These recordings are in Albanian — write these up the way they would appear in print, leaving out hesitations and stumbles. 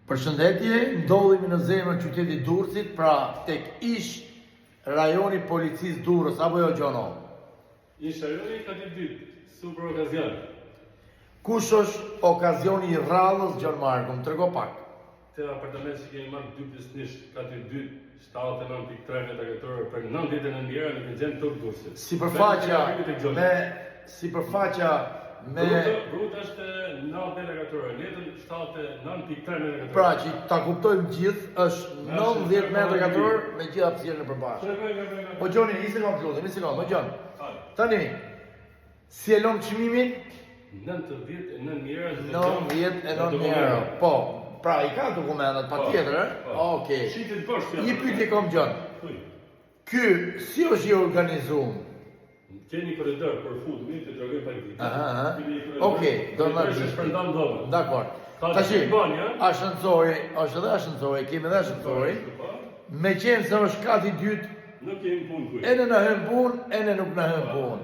Përshëndetje, ndodhemi në zemrën e qytetit Durrësit, pra tek ish rajoni policisë Durrës, apo jo Gjono? Ish rajoni kati dytë, super okazion. Kush është okazioni i rrallës Gjon Marko? Më trego pak. Te apartament që kemi marrë 2 pjesënish, kati dytë, 79.3 metra katror për 99 mijëra në Gjen Tok Durrësit. Sipërfaqja me Brut është 9 metra katror, letën 79.3 metra katror. Pra që ta kuptojmë gjithë, është 90 metra katror me gjithë hapësirën e përbashkët. O Gjoni, një sekond, o Gjon. Tani, si e lëm çmimin? 99 mijëra. 99 mijëra. Po, pra i ka dokumentat patjetër, Okej. Shitet poshtë. Një pyetje kom Gjon. Ky si është i organizuar? Keni korridor për futmi të tregoj pa Aha. Okej, do na është shpërndan dhomën. Dakor. Tashi, ascensori, është edhe ascensori, kemi edhe ascensori. Me qenë se është kati i dytë, nuk kemi punë këtu. ene na hën punë, ene nuk na hën punë.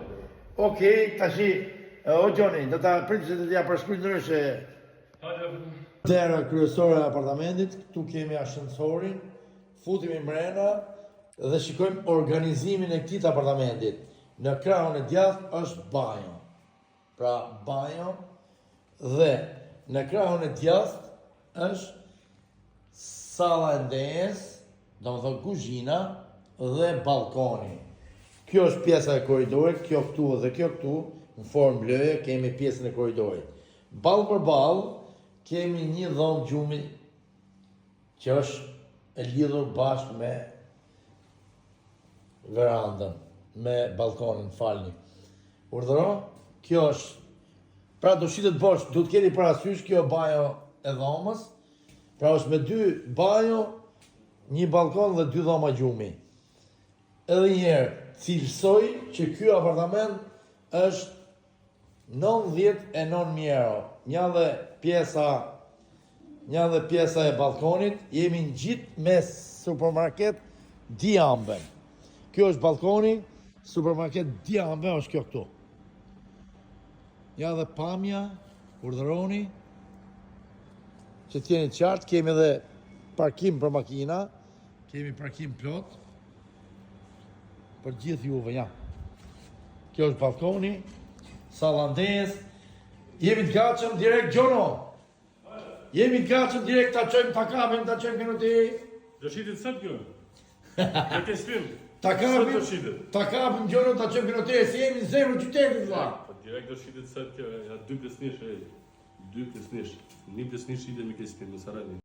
Okej, tashi, o Gjoni, do ta prit se të t'ja përshkruaj ndryshe. Tera kryesore e apartamentit, këtu kemi ascensorin, futemi mrena dhe shikojmë organizimin e këtij apartamentit. Në krahun e djathtë është banjo. Pra banjo dhe në krahun e djathtë është salla e ndenjes, domethënë kuzhina dhe balkoni. Kjo është pjesa e korridorit, kjo këtu dhe kjo këtu, në formë blëje, kemi pjesën e korridorit. Ballë për ballë kemi një dhomë gjumi që është e lidhur bashkë me verandën, me balkonin, falni. Urdhëro, kjo është, pra do shitet bosh, do të keni parasysh kjo banjo e dhomës, pra është me 2 banjo, një balkon dhe 2 dhoma gjumi. Edhe njerë, cilësoj që ky apartament është 99 mijëra. Një dhe pjesa e balkonit, jemi në gjithë me supermarket Diamben. Kjo është balkoni, supermarket Diamben është kjo këtu. Ja dhe pamja, urdhëroni, që t'jeni qartë, kemi edhe parkim për makina, kemi parkim plot, për gjithë juve, ja. Kjo është balkoni, sallandes, jemi të gatshëm direkt Gjono. Jemi të gatshëm direkt ta çojmë ta kapim, ta çojmë këtu. Do shitet sot kjo. Do të shpim. Ta kapim Gjono, ta çojmë këtu, si jemi në zemrën e qytetit vëlla. Po direkt do shitet sot kjo, ja 2 pjesënish. 2 pjesënish. Një pjesënish shitet me kësaj në Sarajevë.